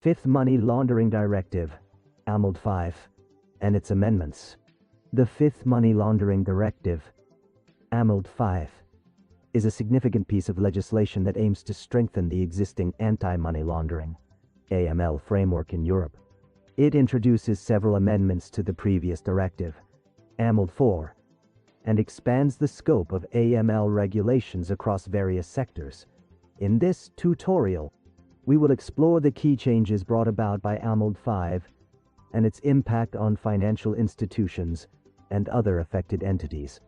Fifth Money Laundering Directive, AMLD 5, and its amendments. The Fifth Money Laundering Directive, AMLD 5, is a significant piece of legislation that aims to strengthen the existing anti-money laundering (AML) framework in Europe. It introduces several amendments to the previous directive, AMLD 4, and expands the scope of AML regulations across various sectors. In this tutorial, we will explore the key changes brought about by AMLD 5 and its impact on financial institutions and other affected entities.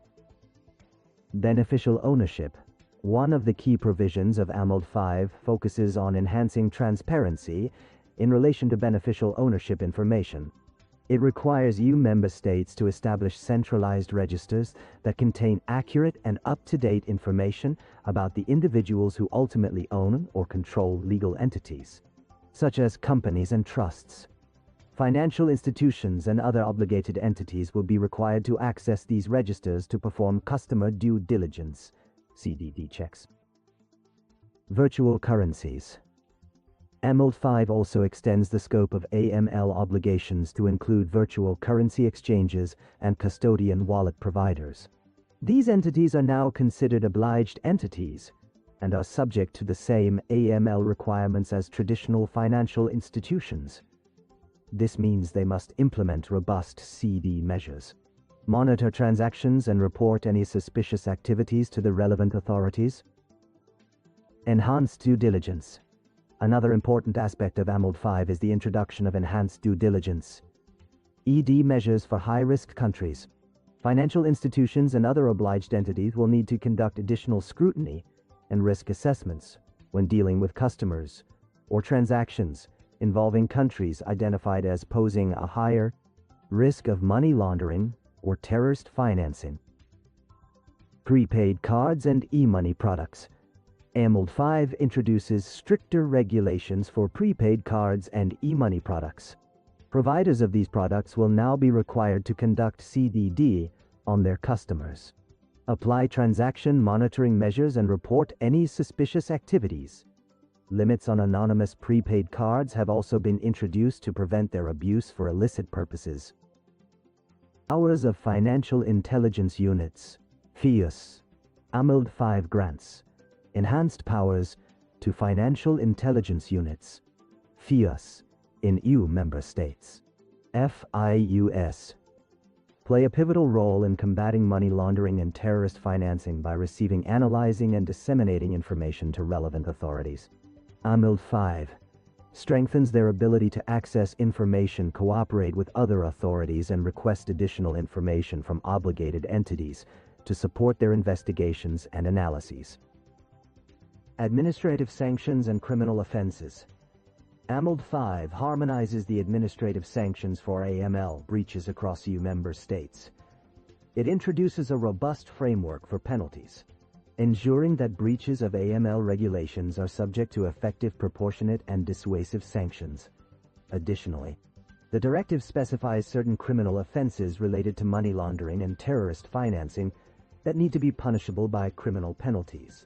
Beneficial ownership. One of the key provisions of AMLD 5 focuses on enhancing transparency in relation to beneficial ownership information. It requires EU member states to establish centralized registers that contain accurate and up-to-date information about the individuals who ultimately own or control legal entities, such as companies and trusts. Financial institutions and other obligated entities will be required to access these registers to perform customer due diligence (CDD) checks. Virtual currencies. AMLD 5 also extends the scope of AML obligations to include virtual currency exchanges and custodian wallet providers. These entities are now considered obliged entities and are subject to the same AML requirements as traditional financial institutions. This means they must implement robust CD measures, monitor transactions, and report any suspicious activities to the relevant authorities. Enhanced due diligence. Another important aspect of AMLD 5 is the introduction of enhanced due diligence (ED) measures for high-risk countries. Financial institutions and other obliged entities will need to conduct additional scrutiny and risk assessments when dealing with customers or transactions involving countries identified as posing a higher risk of money laundering or terrorist financing. Prepaid cards and e-money products. AMLD 5 introduces stricter regulations for prepaid cards and e-money products. Providers of these products will now be required to conduct CDD on their customers, apply transaction monitoring measures, and report any suspicious activities. Limits on anonymous prepaid cards have also been introduced to prevent their abuse for illicit purposes. Powers of Financial Intelligence Units (FIUS). AMLD 5 grants enhanced powers to financial intelligence units (FIUS) in EU member states. FIUS play a pivotal role in combating money laundering and terrorist financing by receiving, analyzing, and disseminating information to relevant authorities. AMLD 5 strengthens their ability to access information, cooperate with other authorities, and request additional information from obligated entities to support their investigations and analyses. Administrative sanctions and criminal offenses. AMLD 5 harmonizes the administrative sanctions for AML breaches across EU member states. It introduces a robust framework for penalties, ensuring that breaches of AML regulations are subject to effective, proportionate, and dissuasive sanctions. Additionally, the directive specifies certain criminal offenses related to money laundering and terrorist financing that need to be punishable by criminal penalties.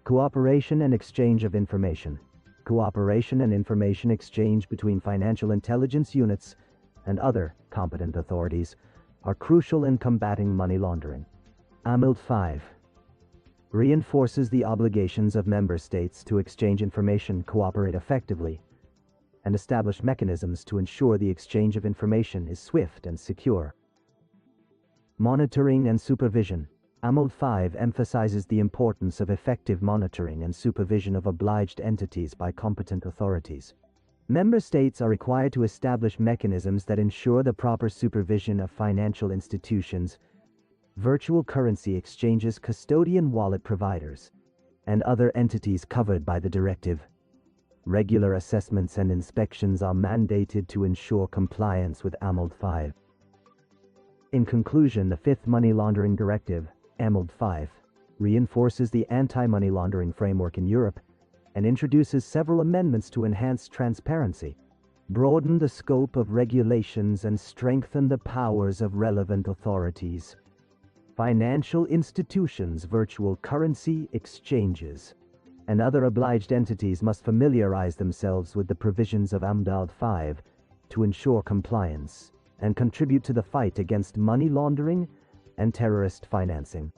Cooperation and exchange of information. Cooperation and information exchange between financial intelligence units and other competent authorities are crucial in combating money laundering. AMLD 5 reinforces the obligations of member states to exchange information, cooperate effectively, and establish mechanisms to ensure the exchange of information is swift and secure. Monitoring and supervision. AMLD 5 emphasizes the importance of effective monitoring and supervision of obliged entities by competent authorities. Member states are required to establish mechanisms that ensure the proper supervision of financial institutions, virtual currency exchanges, custodian wallet providers, and other entities covered by the directive. Regular assessments and inspections are mandated to ensure compliance with AMLD 5. In conclusion, the Fifth Money Laundering Directive, AMLD 5, reinforces the anti-money laundering framework in Europe and introduces several amendments to enhance transparency, broaden the scope of regulations, and strengthen the powers of relevant authorities. Financial institutions, virtual currency exchanges, and other obliged entities must familiarize themselves with the provisions of AMLD 5 to ensure compliance and contribute to the fight against money laundering and terrorist financing.